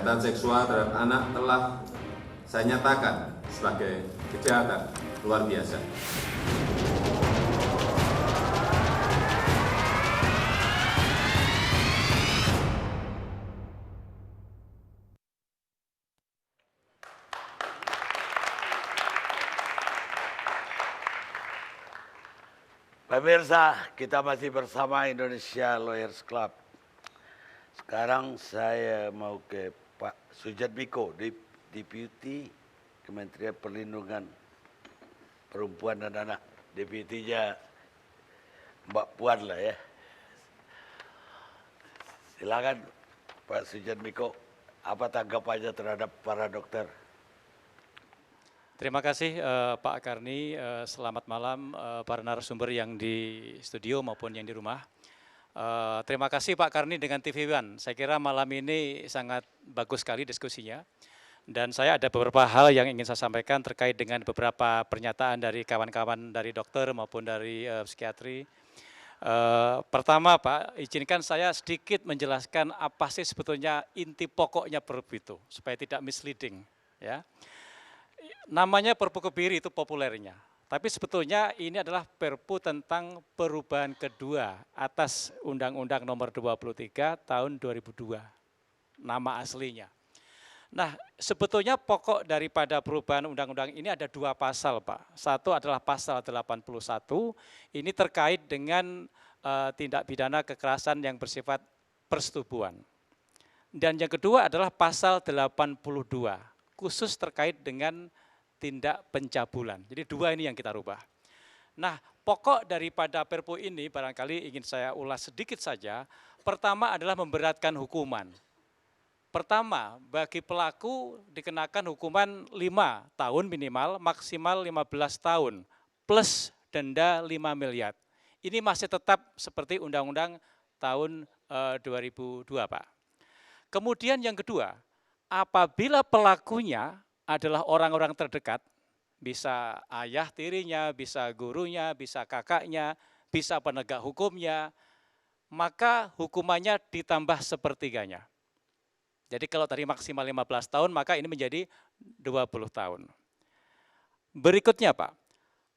kejahatan seksual terhadap anak telah saya nyatakan sebagai kejahatan luar biasa. Pemirsa, kita masih bersama Indonesia Lawyers Club. Sekarang saya mau ke Pak Sujatmiko, Deputi Kementerian Perlindungan Perempuan dan Anak. Deputinya Mbak Puan lah ya. Silakan Pak Sujatmiko, apa tanggapannya terhadap para dokter? Terima kasih Pak Karni, selamat malam para narasumber yang di studio maupun yang di rumah. Terima kasih Pak Karni dengan TV One, saya kira malam ini sangat bagus sekali diskusinya. Dan saya ada beberapa hal yang ingin saya sampaikan terkait dengan beberapa pernyataan dari kawan-kawan dari dokter maupun dari psikiatri. Pertama Pak, izinkan saya sedikit menjelaskan apa sih sebetulnya inti pokoknya Perpu itu, supaya tidak misleading. Ya. Namanya Perpu Kebiri itu populernya, tapi sebetulnya ini adalah Perpu tentang perubahan kedua atas Undang-Undang Nomor 23 Tahun 2002, nama aslinya. Nah, sebetulnya pokok daripada perubahan undang-undang ini ada dua pasal Pak. Satu adalah pasal 81, ini terkait dengan tindak pidana kekerasan yang bersifat persetubuhan. Dan yang kedua adalah pasal 82, khusus terkait dengan tindak pencabulan. Jadi dua ini yang kita rubah. Nah, pokok daripada Perpu ini barangkali ingin saya ulas sedikit saja. Pertama adalah memberatkan hukuman. Pertama, bagi pelaku dikenakan hukuman 5 tahun minimal, maksimal 15 tahun, plus denda 5 miliar. Ini masih tetap seperti Undang-Undang tahun 2002, Pak. Kemudian yang kedua, apabila pelakunya adalah orang-orang terdekat, bisa ayah tirinya, bisa gurunya, bisa kakaknya, bisa penegak hukumnya, maka hukumannya ditambah sepertiganya. Jadi kalau tadi maksimal 15 tahun, maka ini menjadi 20 tahun. Berikutnya Pak,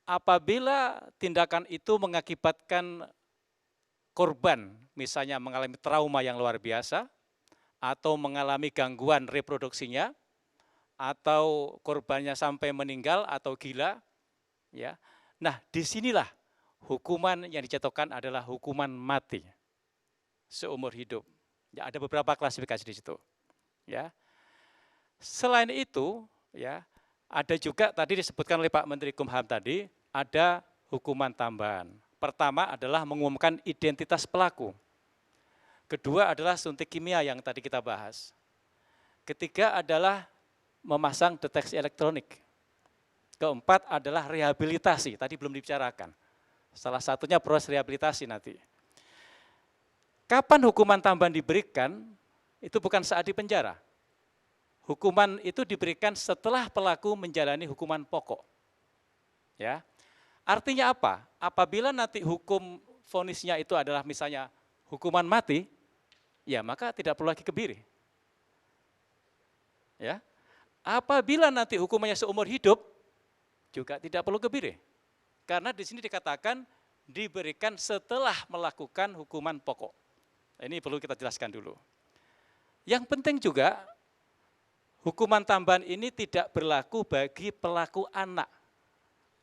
apabila tindakan itu mengakibatkan korban, misalnya mengalami trauma yang luar biasa, atau mengalami gangguan reproduksinya, atau korbannya sampai meninggal atau gila, ya. Nah, disinilah hukuman yang dijatuhkan adalah hukuman mati seumur hidup. Ya, ada beberapa klasifikasi di situ, ya. Selain itu, ya, ada juga tadi disebutkan oleh Pak Menteri Kumham tadi, ada hukuman tambahan. Pertama adalah mengumumkan identitas pelaku. Kedua adalah suntik kimia yang tadi kita bahas. Ketiga adalah memasang deteksi elektronik. Keempat adalah rehabilitasi, tadi belum dibicarakan. Salah satunya proses rehabilitasi nanti. Kapan hukuman tambahan diberikan, itu bukan saat di penjara. Hukuman itu diberikan setelah pelaku menjalani hukuman pokok. Ya. Artinya apa? Apabila nanti hukum vonisnya itu adalah misalnya hukuman mati, ya maka tidak perlu lagi kebiri. Ya. Apabila nanti hukumannya seumur hidup, juga tidak perlu kebiri. Karena di sini dikatakan diberikan setelah melakukan hukuman pokok. Ini perlu kita jelaskan dulu. Yang penting juga, hukuman tambahan ini tidak berlaku bagi pelaku anak.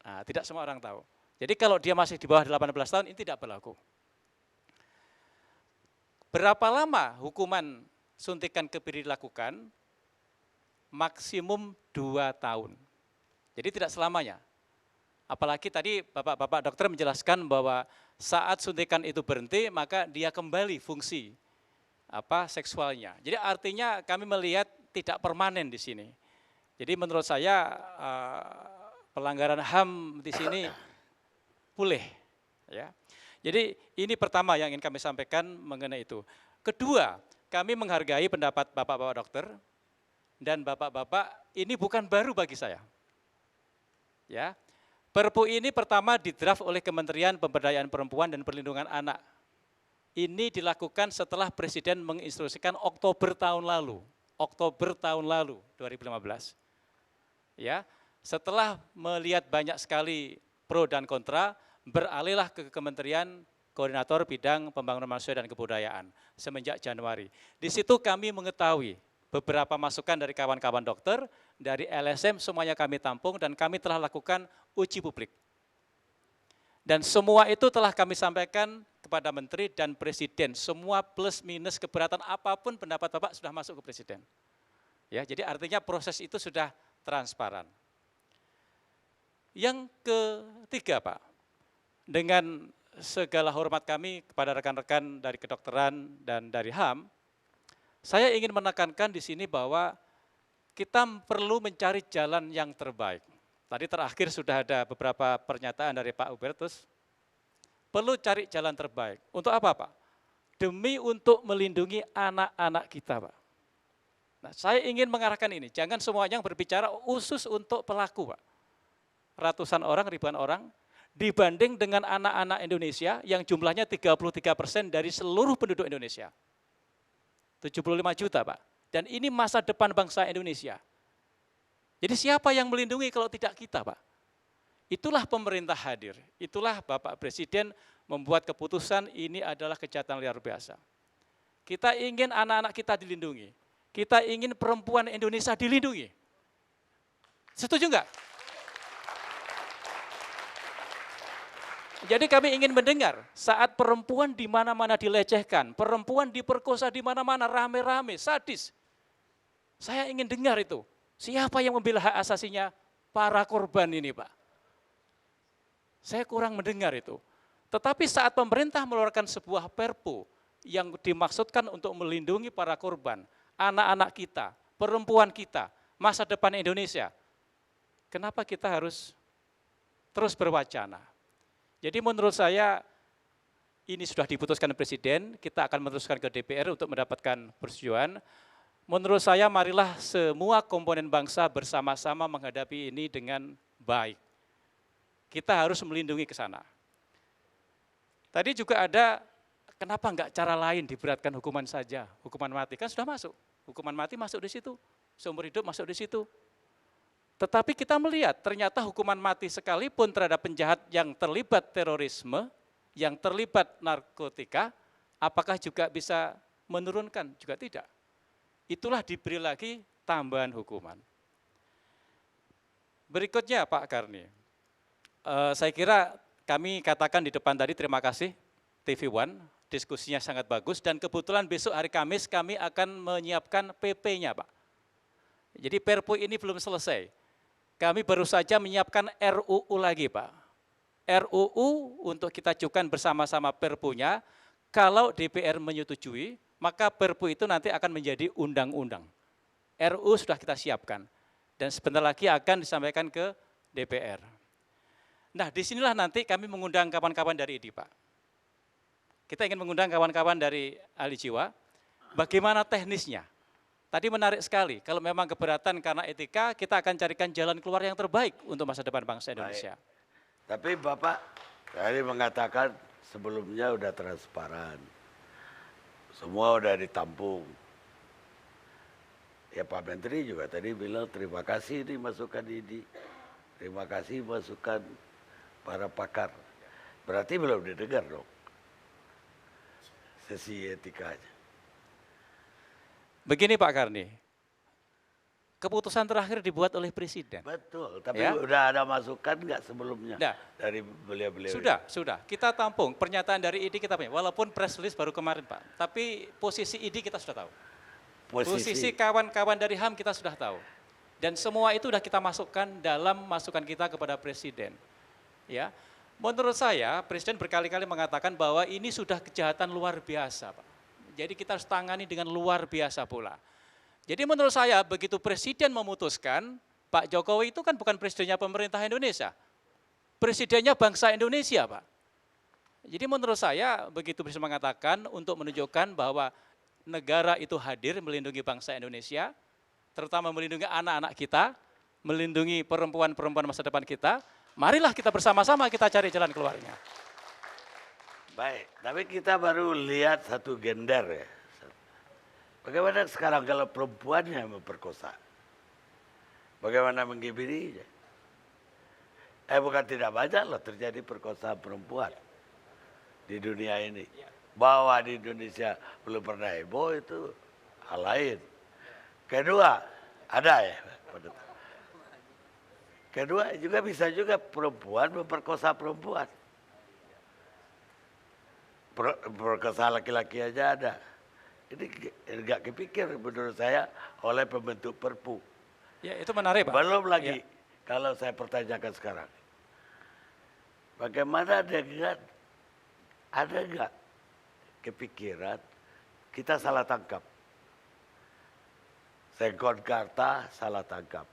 Nah, tidak semua orang tahu. Jadi kalau dia masih di bawah 18 tahun, ini tidak berlaku. Berapa lama hukuman suntikan kebiri dilakukan? Maksimum 2 tahun. Jadi tidak selamanya. Apalagi tadi Bapak-bapak dokter menjelaskan bahwa saat suntikan itu berhenti, maka dia kembali fungsi seksualnya. Jadi artinya kami melihat tidak permanen di sini. Jadi menurut saya pelanggaran HAM di sini boleh. Ya. Jadi ini pertama yang ingin kami sampaikan mengenai itu. Kedua, kami menghargai pendapat Bapak-bapak dokter. Dan Bapak-bapak, ini bukan baru bagi saya. Ya, Perpu ini pertama didraft oleh Kementerian Pemberdayaan Perempuan dan Perlindungan Anak. Ini dilakukan setelah Presiden menginstruksikan Oktober tahun lalu. Oktober tahun lalu, 2015. Ya, setelah melihat banyak sekali pro dan kontra, beralihlah ke Kementerian Koordinator Bidang Pembangunan Manusia dan Kebudayaan semenjak Januari. Di situ kami mengetahui beberapa masukan dari kawan-kawan dokter, dari LSM semuanya kami tampung dan kami telah lakukan uji publik. Dan semua itu telah kami sampaikan kepada Menteri dan Presiden. Semua plus minus keberatan apapun pendapat Bapak sudah masuk ke Presiden. Ya, jadi artinya proses itu sudah transparan. Yang ketiga Pak, dengan segala hormat kami kepada rekan-rekan dari kedokteran dan dari HAM, saya ingin menekankan di sini bahwa kita perlu mencari jalan yang terbaik. Tadi terakhir sudah ada beberapa pernyataan dari Pak Hubertus, perlu cari jalan terbaik. Untuk apa Pak? Demi untuk melindungi anak-anak kita Pak. Nah, saya ingin mengarahkan ini, jangan semuanya berbicara khusus untuk pelaku Pak. Ratusan orang, ribuan orang, dibanding dengan anak-anak Indonesia yang jumlahnya 33% dari seluruh penduduk Indonesia. 75 juta Pak. Dan ini masa depan bangsa Indonesia. Jadi siapa yang melindungi kalau tidak kita Pak? Itulah pemerintah hadir, itulah Bapak Presiden membuat keputusan ini adalah kejahatan luar biasa. Kita ingin anak-anak kita dilindungi, kita ingin perempuan Indonesia dilindungi. Setuju enggak? Jadi kami ingin mendengar saat perempuan di mana-mana dilecehkan, perempuan diperkosa di mana-mana rame-rame, sadis. Saya ingin dengar itu. Siapa yang membela hak asasinya? Para korban ini Pak. Saya kurang mendengar itu. Tetapi saat pemerintah mengeluarkan sebuah perpu yang dimaksudkan untuk melindungi para korban, anak-anak kita, perempuan kita, masa depan Indonesia, kenapa kita harus terus berwacana? Jadi menurut saya ini sudah diputuskan Presiden, kita akan meneruskan ke DPR untuk mendapatkan persetujuan. Menurut saya marilah semua komponen bangsa bersama-sama menghadapi ini dengan baik. Kita harus melindungi ke sana. Tadi juga ada, kenapa enggak cara lain diberatkan hukuman saja, hukuman mati, kan sudah masuk. Hukuman mati masuk di situ, seumur hidup masuk di situ. Tetapi kita melihat ternyata hukuman mati sekalipun terhadap penjahat yang terlibat terorisme, yang terlibat narkotika, apakah juga bisa menurunkan? Juga tidak. Itulah diberi lagi tambahan hukuman. Berikutnya Pak Karni, saya kira kami katakan di depan tadi terima kasih TV One, diskusinya sangat bagus dan kebetulan besok hari Kamis kami akan menyiapkan PP-nya Pak. Jadi Perpu ini belum selesai. Kami baru saja menyiapkan RUU lagi Pak. RUU untuk kita ajukan bersama-sama Perpunya, kalau DPR menyetujui, maka Perpu itu nanti akan menjadi undang-undang. RUU sudah kita siapkan, dan sebentar lagi akan disampaikan ke DPR. Nah disinilah nanti kami mengundang kawan-kawan dari IDI Pak. Kita ingin mengundang kawan-kawan dari ahli jiwa, bagaimana teknisnya. Tadi menarik sekali, kalau memang keberatan karena etika, kita akan carikan jalan keluar yang terbaik untuk masa depan bangsa Indonesia. Baik. Tapi Bapak tadi mengatakan sebelumnya udah transparan, semua udah ditampung. Ya Pak Menteri juga tadi bilang terima kasih ini masukan ini, terima kasih masukan para pakar. Berarti belum didengar dong sesi etikanya. Begini Pak Karni, keputusan terakhir dibuat oleh Presiden. Betul, tapi Ya. udah ada masukan nggak sebelumnya Nah, dari beliau-beliau? Sudah. Kita tampung pernyataan dari IDI kita punya. Walaupun press release baru kemarin Pak, tapi posisi IDI kita sudah tahu. Posisi kawan-kawan dari HAM kita sudah tahu. Dan semua itu sudah kita masukkan dalam masukan kita kepada Presiden. Ya, menurut saya Presiden berkali-kali mengatakan bahwa ini sudah kejahatan luar biasa Pak. Jadi kita harus tangani dengan luar biasa pula. Jadi menurut saya begitu Presiden memutuskan, Pak Jokowi itu kan bukan presidennya pemerintah Indonesia. Presidennya bangsa Indonesia Pak. Jadi menurut saya begitu Presiden mengatakan untuk menunjukkan bahwa negara itu hadir melindungi bangsa Indonesia, terutama melindungi anak-anak kita, melindungi perempuan-perempuan masa depan kita, marilah kita bersama-sama kita cari jalan keluarnya. Baik, tapi kita baru lihat satu gender ya. Bagaimana sekarang kalau perempuannya yang memperkosa? Bagaimana menggibirinya? Bukan tidak banyak loh terjadi perkosaan perempuan di dunia ini. Bahwa di Indonesia belum pernah heboh itu hal lain. Kedua, ada ya. Kedua juga bisa juga perempuan memperkosa perempuan. Perkosa laki-laki aja ada. Ini nggak kepikir menurut saya oleh pembentuk Perpu. Ya, itu menarik, Pak. Belum lagi Ya. kalau saya pertanyakan sekarang. Bagaimana dengan ada nggak kepikiran kita salah tangkap? Sengkonkarta salah tangkap.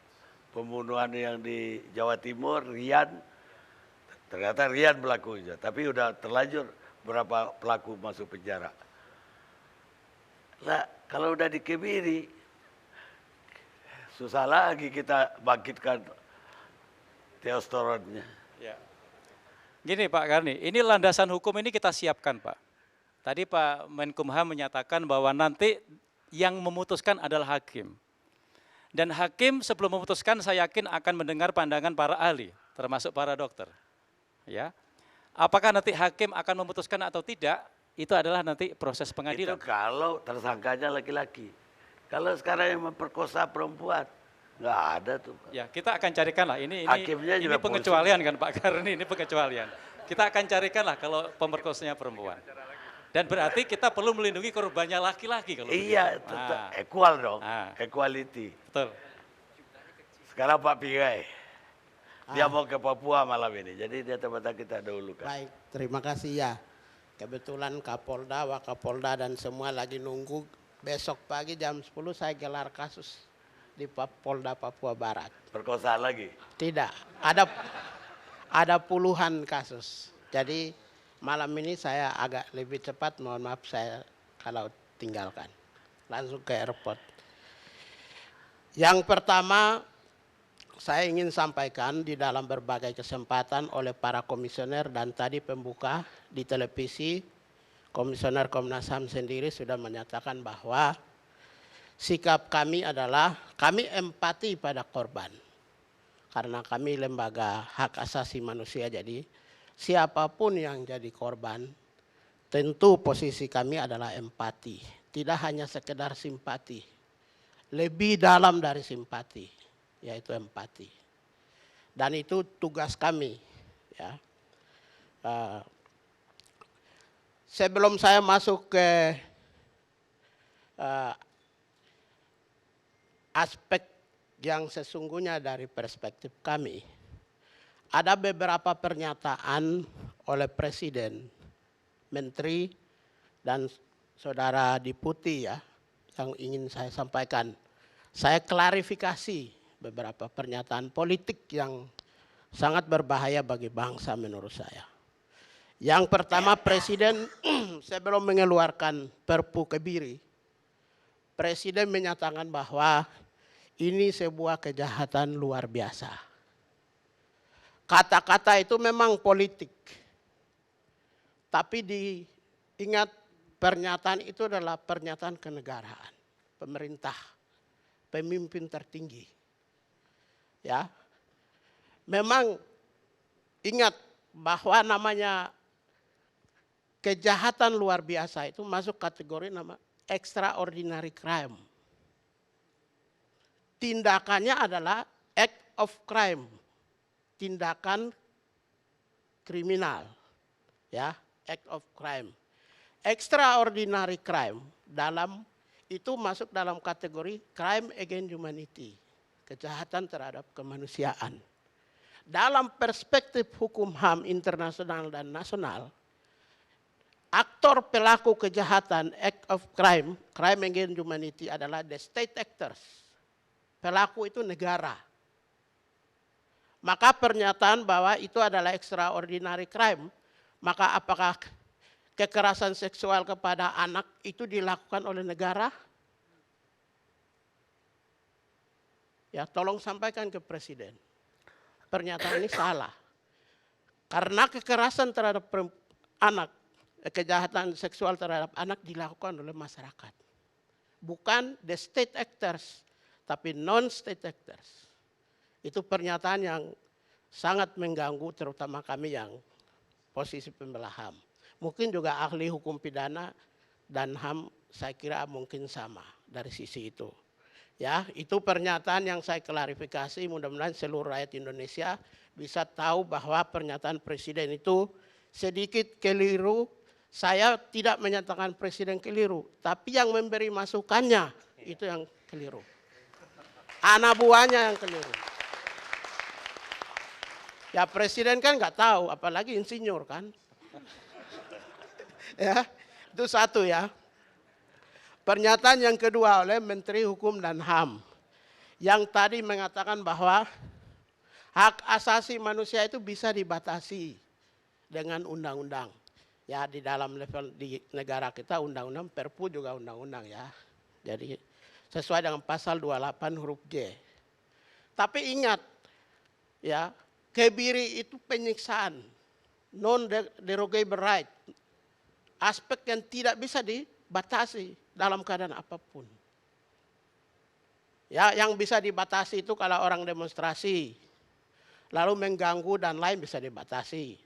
Pembunuhan yang di Jawa Timur, Rian, ternyata Rian pelakunya, tapi udah terlanjur berapa pelaku masuk penjara. Lah, kalau udah dikebiri, susah lagi kita bangkitkan testosteronnya. Ya. Gini Pak Karni, ini landasan hukum ini kita siapkan Pak. Tadi Pak Menkumham menyatakan bahwa nanti yang memutuskan adalah hakim. Dan hakim sebelum memutuskan saya yakin akan mendengar pandangan para ahli, termasuk para dokter. Ya. Apakah nanti hakim akan memutuskan atau tidak, itu adalah nanti proses pengadilan. Itu kalau tersangkanya laki-laki. Kalau sekarang yang memperkosa perempuan, nggak ada tuh Pak. Ya, kita akan carikan lah. Ini Hakimnya juga pengecualian kan Pak Karni, ini pengecualian. Kita akan carikan lah kalau pemerkosanya perempuan. Dan berarti kita perlu melindungi korbannya laki-laki kalau Iya, begitu. Nah, equal dong, Ah. equality. betul. Sekarang Pak Pigai, dia mau ke Papua malam ini, jadi dia tempat kita dahulukan. Baik, terima kasih ya. Kebetulan Kapolda, Wakapolda dan semua lagi nunggu besok pagi jam 10 saya gelar kasus di Polda Papua Barat. Perkosaan lagi. Tidak, ada puluhan kasus. Jadi malam ini saya agak lebih cepat, mohon maaf saya kalau tinggalkan. Langsung ke airport. Yang pertama saya ingin sampaikan di dalam berbagai kesempatan oleh para komisioner dan tadi pembuka di televisi, Komisioner Komnas HAM sendiri sudah menyatakan bahwa sikap kami adalah kami empati pada korban. Karena kami lembaga hak asasi manusia, jadi siapapun yang jadi korban, tentu posisi kami adalah empati. Tidak hanya sekedar simpati, lebih dalam dari simpati, yaitu empati. Dan itu tugas kami. Ya. Sebelum saya masuk ke aspek yang sesungguhnya dari perspektif kami, ada beberapa pernyataan oleh Presiden, Menteri, dan Saudara Deputi ya, yang ingin saya sampaikan. Saya klarifikasi beberapa pernyataan politik yang sangat berbahaya bagi bangsa menurut saya. Yang pertama, Presiden sebelum mengeluarkan Perpu Kebiri, Presiden menyatakan bahwa ini sebuah kejahatan luar biasa. Kata-kata itu memang politik. Tapi diingat pernyataan itu adalah pernyataan kenegaraan, pemerintah, pemimpin tertinggi. Ya. Memang ingat bahwa namanya kejahatan luar biasa itu masuk kategori nama extraordinary crime. Tindakannya adalah act of crime, tindakan kriminal, ya, act of crime. Extraordinary crime dalam itu masuk dalam kategori crime against humanity, kejahatan terhadap kemanusiaan. Dalam perspektif hukum HAM internasional dan nasional, aktor pelaku kejahatan act of crime, crime against humanity adalah the state actors. Pelaku itu negara. Maka pernyataan bahwa itu adalah extraordinary crime, maka apakah kekerasan seksual kepada anak itu dilakukan oleh negara? Ya, tolong sampaikan ke Presiden. Pernyataan ini salah. Karena kekerasan terhadap anak, kejahatan seksual terhadap anak dilakukan oleh masyarakat. bukan the state actors, tapi non-state actors. Itu pernyataan yang sangat mengganggu terutama kami yang posisi pembela HAM. Mungkin juga ahli hukum pidana dan HAM saya kira mungkin sama dari sisi itu. Ya, itu pernyataan yang saya klarifikasi, mudah-mudahan seluruh rakyat Indonesia bisa tahu bahwa pernyataan presiden itu sedikit keliru. Saya tidak menyatakan presiden keliru, tapi yang memberi masukannya itu yang keliru. Anak buahnya yang keliru. Ya presiden kan nggak tahu, apalagi insinyur kan. Ya, itu satu ya. Pernyataan yang kedua oleh Menteri Hukum dan HAM yang tadi mengatakan bahwa hak asasi manusia itu bisa dibatasi dengan undang-undang. Ya di dalam level di negara kita undang-undang, Perpu juga undang-undang ya. Jadi sesuai dengan pasal 28 huruf J. Tapi ingat ya, kebiri itu penyiksaan, non-derogable right. Aspek yang tidak bisa dibatasi dalam keadaan apapun. Ya, yang bisa dibatasi itu kalau orang demonstrasi, lalu mengganggu dan lain bisa dibatasi.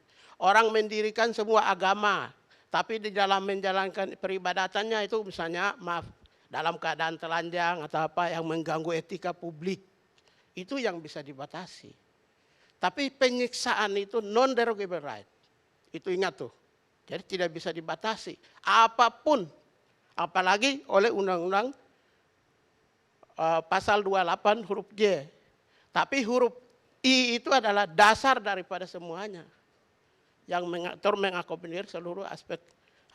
Orang mendirikan semua agama, tapi di dalam menjalankan peribadatannya itu misalnya, maaf, dalam keadaan telanjang atau apa yang mengganggu etika publik, itu yang bisa dibatasi. Tapi penyiksaan itu non-derogable right. Itu ingat tuh. Jadi tidak bisa dibatasi. Apapun. Apalagi oleh undang-undang pasal 28 huruf J. Tapi huruf I itu adalah dasar daripada semuanya. Yang mengatur, mengakomodir seluruh aspek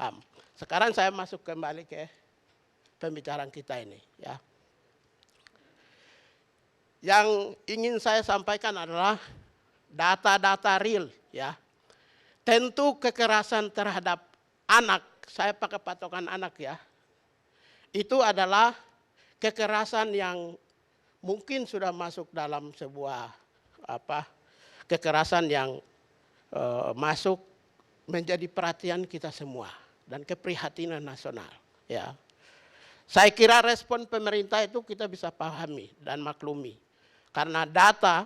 HAM. Sekarang saya masuk kembali ke pembicaraan kita ini. Ya. Yang ingin saya sampaikan adalah data-data real. Ya. Tentu kekerasan terhadap anak, saya pakai patokan anak ya, itu adalah kekerasan yang mungkin sudah masuk dalam sebuah kekerasan yang masuk menjadi perhatian kita semua dan keprihatinan nasional. Ya, saya kira respon pemerintah itu kita bisa pahami dan maklumi karena data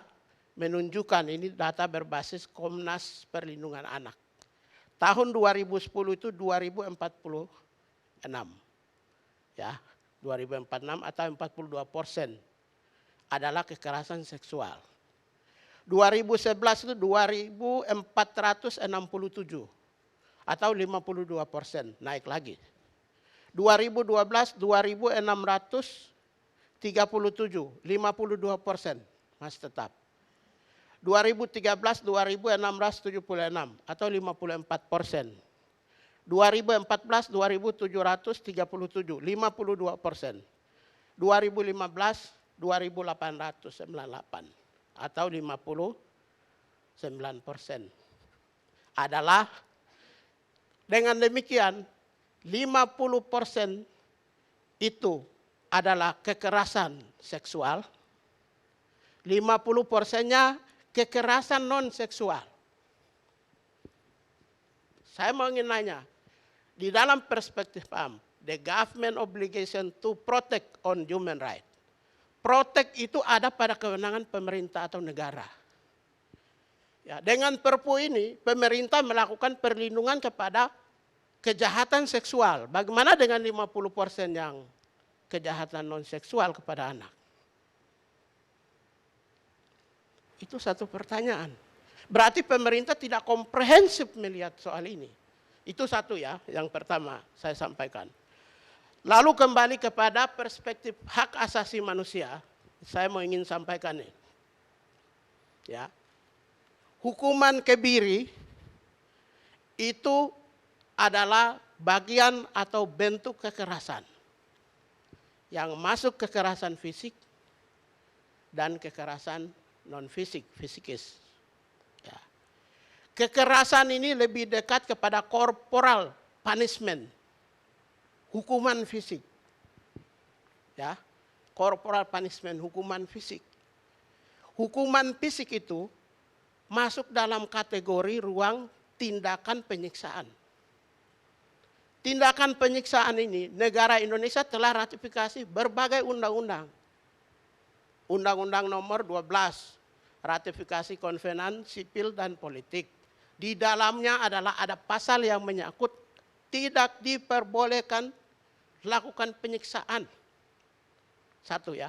menunjukkan, ini data berbasis Komnas Perlindungan Anak. Tahun 2010 itu 2046. Ya, 2046 atau 42% adalah kekerasan seksual. 2011 itu 2467 atau 52%, naik lagi. 2012 2637, 52%, masih tetap. 2013 2676 atau 54%. 2014 2737, 52%. 2015 2898 atau 59%. Adalah dengan demikian 50% itu adalah kekerasan seksual. 50%-nya kekerasan non-seksual. Saya mau ingin nanya, di dalam perspektif HAM, the government obligation to protect on human right. Protect itu ada pada kewenangan pemerintah atau negara. Ya, dengan Perpu ini, pemerintah melakukan perlindungan kepada kejahatan seksual. Bagaimana dengan 50% yang kejahatan non-seksual kepada anak? Itu satu pertanyaan. Berarti pemerintah tidak komprehensif melihat soal ini. Itu satu ya, yang pertama saya sampaikan. Lalu kembali kepada perspektif hak asasi manusia, saya mau ingin sampaikan ini. Ya. Hukuman kebiri itu adalah bagian atau bentuk kekerasan. Yang masuk kekerasan fisik dan kekerasan non-fisik, fisikis. Ya. Kekerasan ini lebih dekat kepada corporal punishment, hukuman fisik. Ya, corporal punishment, hukuman fisik. Hukuman fisik itu masuk dalam kategori ruang tindakan penyiksaan. tindakan penyiksaan ini, negara Indonesia telah ratifikasi berbagai undang-undang. Undang-undang nomor 12, ratifikasi konvenan sipil dan politik. Di dalamnya adalah ada pasal yang menyangkut tidak diperbolehkan lakukan penyiksaan. Satu ya.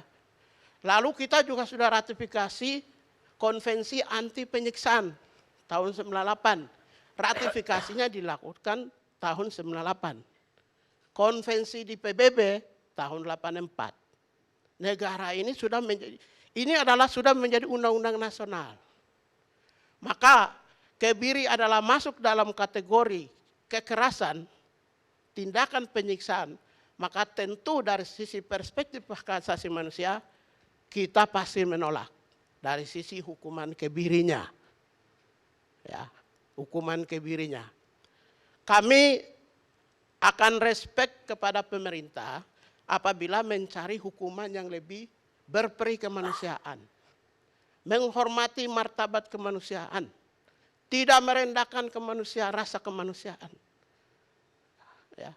Lalu kita juga sudah ratifikasi konvensi anti penyiksaan tahun 98. Ratifikasinya dilakukan tahun 98. Konvensi di PBB tahun 84. Negara ini sudah menjadi, ini adalah sudah menjadi undang-undang nasional. Maka kebiri adalah masuk dalam kategori kekerasan, tindakan penyiksaan, maka tentu dari sisi perspektif hak asasi manusia, kita pasti menolak dari sisi hukuman kebirinya. Ya, hukuman kebirinya. Kami akan respect kepada pemerintah apabila mencari hukuman yang lebih berperi kemanusiaan. Menghormati martabat kemanusiaan. Tidak merendahkan kemanusiaan, rasa kemanusiaan. Ya.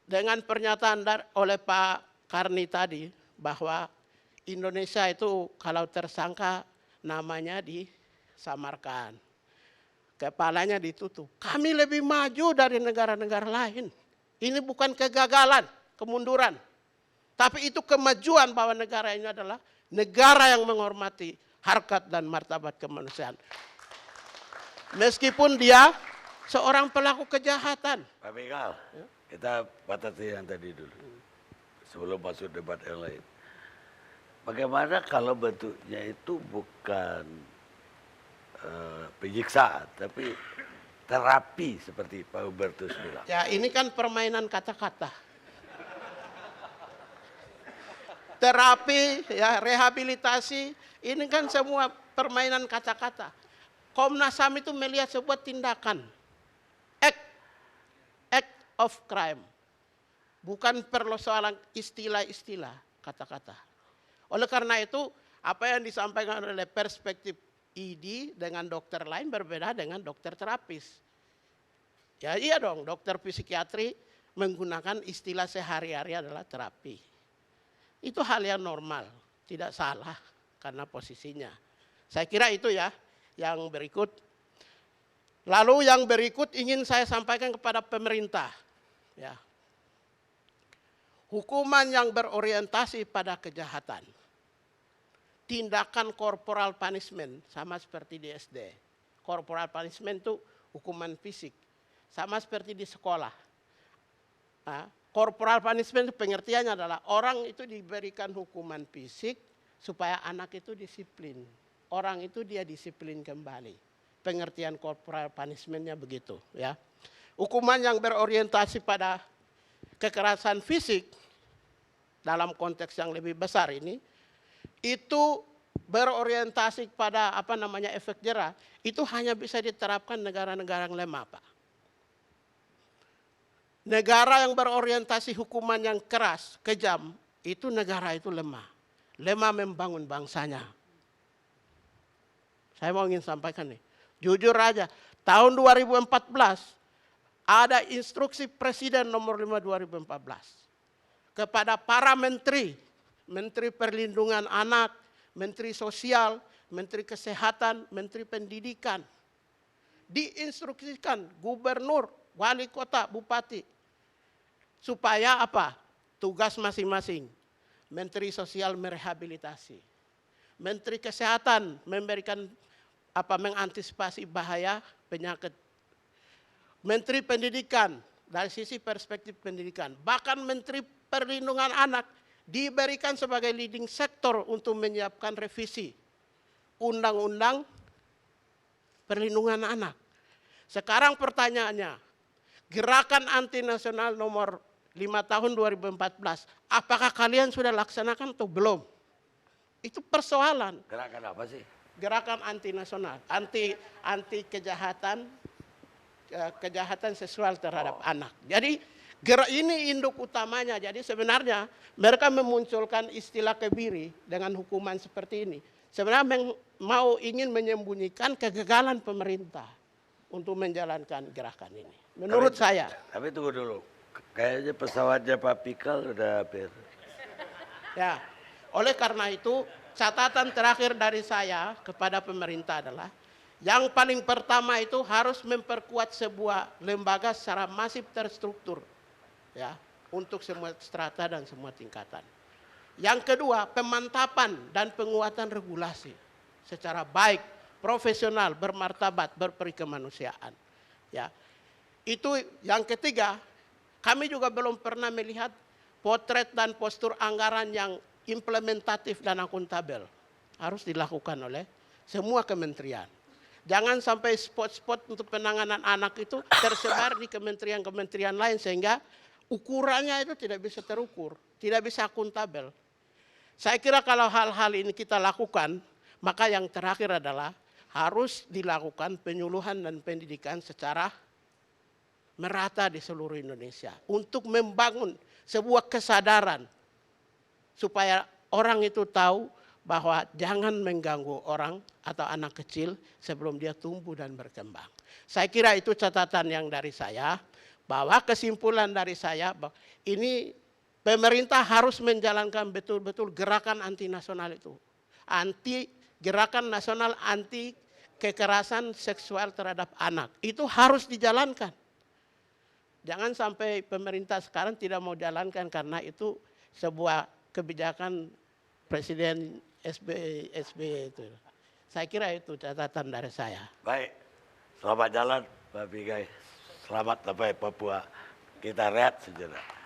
Dengan pernyataan oleh Pak Karni tadi bahwa Indonesia itu kalau tersangka namanya disamarkan. Kepalanya ditutup. Kami lebih maju dari negara-negara lain. Ini bukan kegagalan, kemunduran. Tapi itu kemajuan bahwa negara ini adalah negara yang menghormati harkat dan martabat kemanusiaan. Meskipun dia seorang pelaku kejahatan. Pak Mikael, kita batasi yang tadi dulu. Sebelum masuk debat yang lain. Bagaimana kalau bentuknya itu bukan penyiksaan, tapi terapi seperti Pak Hubertus bilang. Ya ini kan permainan kata-kata. Terapi, ya rehabilitasi, ini kan semua permainan kata-kata. Komnas HAM itu melihat sebuah tindakan, act of crime, bukan persoalan istilah-istilah kata-kata. Oleh karena itu, apa yang disampaikan oleh perspektif ID dengan dokter lain berbeda dengan dokter terapis. Ya iya dong, dokter psikiatri menggunakan istilah sehari-hari adalah terapi. Itu hal yang normal, tidak salah karena posisinya. Saya kira itu ya. Yang berikut, lalu yang berikut ingin saya sampaikan kepada pemerintah. Ya. Hukuman yang berorientasi pada kejahatan. Tindakan corporal punishment sama seperti di SD. Corporal punishment itu hukuman fisik. Sama seperti di sekolah. Nah, corporal punishment pengertiannya adalah orang itu diberikan hukuman fisik supaya anak itu disiplin. Orang itu dia disiplin kembali. Pengertian corporal punishment-nya begitu. Ya. Hukuman yang berorientasi pada kekerasan fisik dalam konteks yang lebih besar ini, itu berorientasi pada efek jerah, itu hanya bisa diterapkan negara-negara yang lemah, Pak. Negara yang berorientasi hukuman yang keras, kejam, itu negara itu lemah. Lemah membangun bangsanya. Saya mau ingin sampaikan nih, jujur aja, tahun 2014 ada instruksi Presiden nomor 5 2014 kepada para menteri, Menteri Perlindungan Anak, Menteri Sosial, Menteri Kesehatan, Menteri Pendidikan, diinstruksikan gubernur, wali kota, bupati, supaya apa? Tugas masing-masing. Menteri Sosial merehabilitasi, Menteri Kesehatan memberikan mengantisipasi bahaya penyakit. Menteri Pendidikan dari sisi perspektif pendidikan, bahkan Menteri Perlindungan Anak diberikan sebagai leading sektor untuk menyiapkan revisi Undang-Undang Perlindungan Anak. Sekarang pertanyaannya, gerakan anti nasional nomor 5 tahun 2014, apakah kalian sudah laksanakan atau belum? Itu persoalan. Gerakan apa sih? Gerakan anti nasional, anti kejahatan seksual terhadap anak. Jadi ini induk utamanya. Jadi sebenarnya mereka memunculkan istilah kebiri dengan hukuman seperti ini. Sebenarnya ingin menyembunyikan kegagalan pemerintah untuk menjalankan gerakan ini. Menurut saya. Tapi tunggu dulu. Kayaknya pesawatnya Pak Pikal udah beres. Ya, oleh karena itu catatan terakhir dari saya kepada pemerintah adalah yang paling pertama itu harus memperkuat sebuah lembaga secara masif terstruktur, ya, untuk semua strata dan semua tingkatan. Yang kedua, pemantapan dan penguatan regulasi secara baik, profesional, bermartabat, berperi kemanusiaan. Ya, itu yang ketiga. Kami juga belum pernah melihat potret dan postur anggaran yang implementatif dan akuntabel. Harus dilakukan oleh semua kementerian. Jangan sampai spot-spot untuk penanganan anak itu tersebar di kementerian-kementerian lain sehingga ukurannya itu tidak bisa terukur, tidak bisa akuntabel. Saya kira kalau hal-hal ini kita lakukan, maka yang terakhir adalah harus dilakukan penyuluhan dan pendidikan secara merata di seluruh Indonesia untuk membangun sebuah kesadaran supaya orang itu tahu bahwa jangan mengganggu orang atau anak kecil sebelum dia tumbuh dan berkembang. Saya kira itu catatan yang dari saya, bahwa kesimpulan dari saya bahwa ini pemerintah harus menjalankan betul-betul gerakan anti nasional itu. Gerakan nasional anti kekerasan seksual terhadap anak. Itu harus dijalankan. Jangan sampai pemerintah sekarang tidak mau jalankan karena itu sebuah kebijakan Presiden SBY itu. Saya kira itu catatan dari saya. Baik, selamat jalan Pak Bigai. Selamat sampai Papua. Kita rehat sejenak.